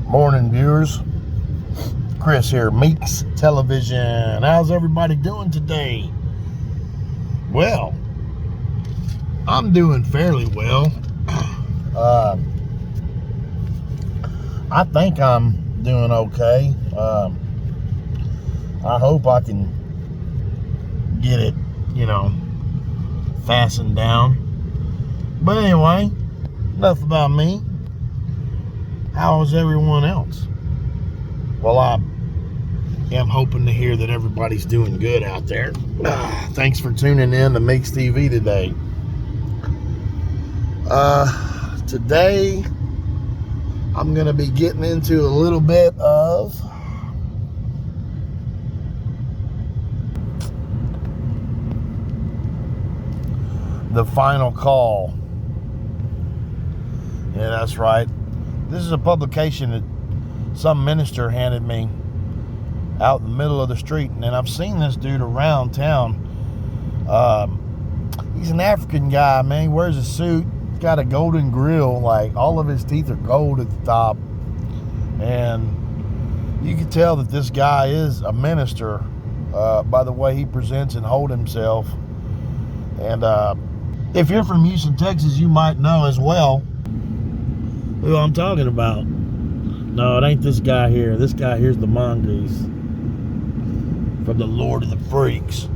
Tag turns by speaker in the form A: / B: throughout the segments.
A: Morning, viewers. Chris here, Meeks Television. How's everybody doing today? Well, I'm doing fairly well. I think I'm doing okay. I hope I can get it, fastened down. But anyway, enough about me. How is everyone else? Well, I am hoping to hear that everybody's doing good out there. Thanks for tuning in to Meeks TV today. Today, I'm going to be getting into a little bit of the final call. Yeah, that's right. This is a publication that some minister handed me out in the middle of the street, and I've seen this dude around town. He's an African guy, man. He wears a suit, got a golden grill, like all of his teeth are gold at the top, and you can tell that this guy is a minister by the way he presents and hold himself. And if you're from Houston, Texas, you might know as well who I'm talking about. No, it ain't this guy here. This guy here's the mongoose from the Lord of the Freaks.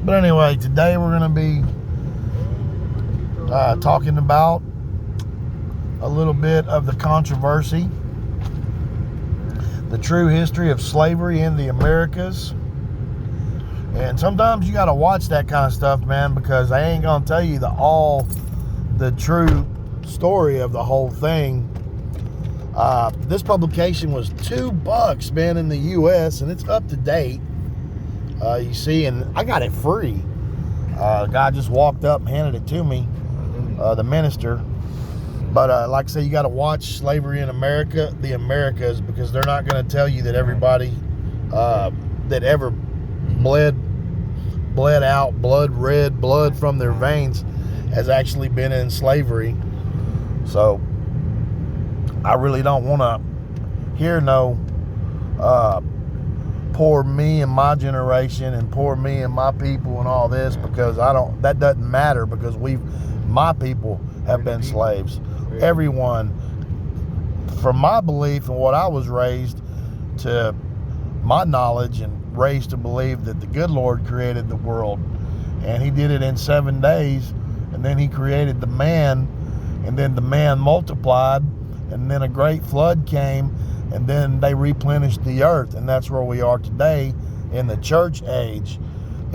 A: But anyway, today we're going to be talking about a little bit of the controversy, the true history of slavery in the Americas. And sometimes you got to watch that kind of stuff, man, because they ain't going to tell you the true story of the whole thing. This publication was $2, man, in the U.S., and it's up to date. You see, and I got it free. The guy just walked up and handed it to me, the minister. But like I say, you got to watch Slavery in America, the Americas, because they're not going to tell you that everybody that ever bled out red blood from their veins has actually been in slavery. So I really don't want to hear no poor me and my generation and poor me and my people and all this, because that doesn't matter, because my people have been slaves. Everyone, from my belief and what I was raised to my knowledge and raised to believe, that the good Lord created the world, and he did it in 7 days, and then he created the man, and then the man multiplied, and then a great flood came, and then they replenished the earth, and that's where we are today in the church age.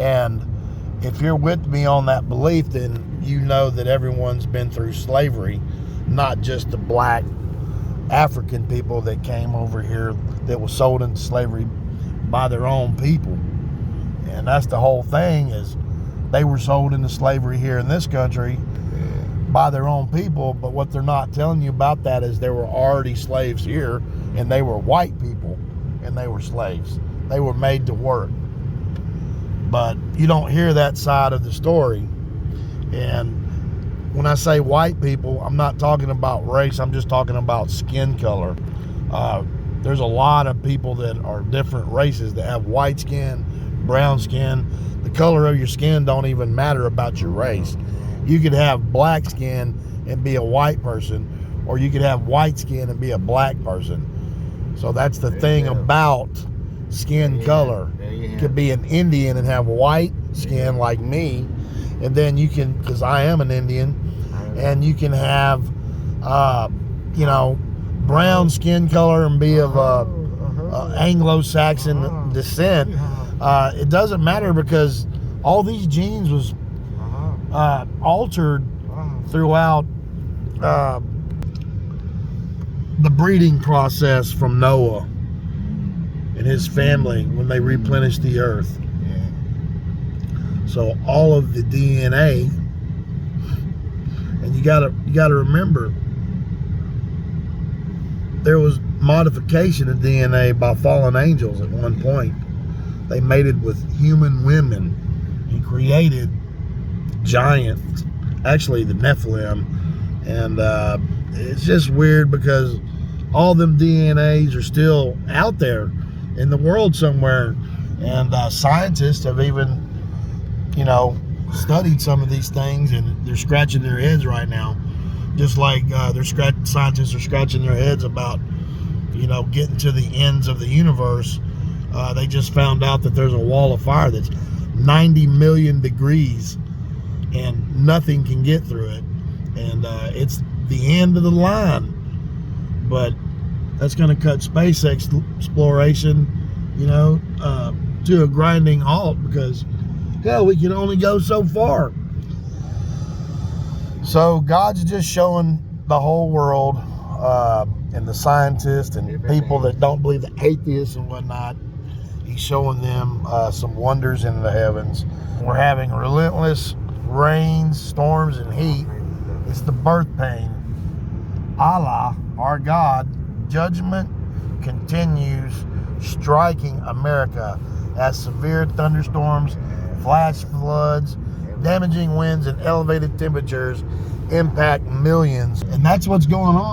A: And if you're with me on that belief, then you know that everyone's been through slavery, not just the black African people that came over here that was sold into slavery by their own people. And that's the whole thing, is they were sold into slavery here in this country by their own people. But what they're not telling you about that is there were already slaves here, and they were white people, and they were slaves. They were made to work. But you don't hear that side of the story. And when I say white people, I'm not talking about race. I'm just talking about skin color. There's a lot of people that are different races that have white skin, brown skin. The color of your skin don't even matter about your race. You could have black skin and be a white person, or you could have white skin and be a black person. So that's the thing about skin color. You could be an Indian and have white skin like me, and then you can, because I am an Indian, and you can have, brown skin color and be of Anglo-Saxon descent. It doesn't matter, because all these genes was altered throughout the breeding process from Noah and his family when they replenished the earth. So all of the DNA, and you gotta remember, there was modification of DNA by fallen angels at one point. They mated with human women and created giants, actually the Nephilim. And it's just weird, because all them DNAs are still out there in the world somewhere. And scientists have even, studied some of these things, and they're scratching their heads right now. Just like scientists are scratching their heads about, getting to the ends of the universe. They just found out that there's a wall of fire that's 90 million degrees and nothing can get through it. And it's the end of the line. But that's going to cut space exploration, to a grinding halt, because, hell, we can only go so far. So God's just showing the whole world, and the scientists and people that don't believe, the atheists and whatnot, he's showing them some wonders in the heavens. We're having relentless rains, storms, and heat. It's the birth pain. Allah, our God, judgment continues striking America as severe thunderstorms, flash floods, damaging winds, and elevated temperatures impact millions. And that's what's going on.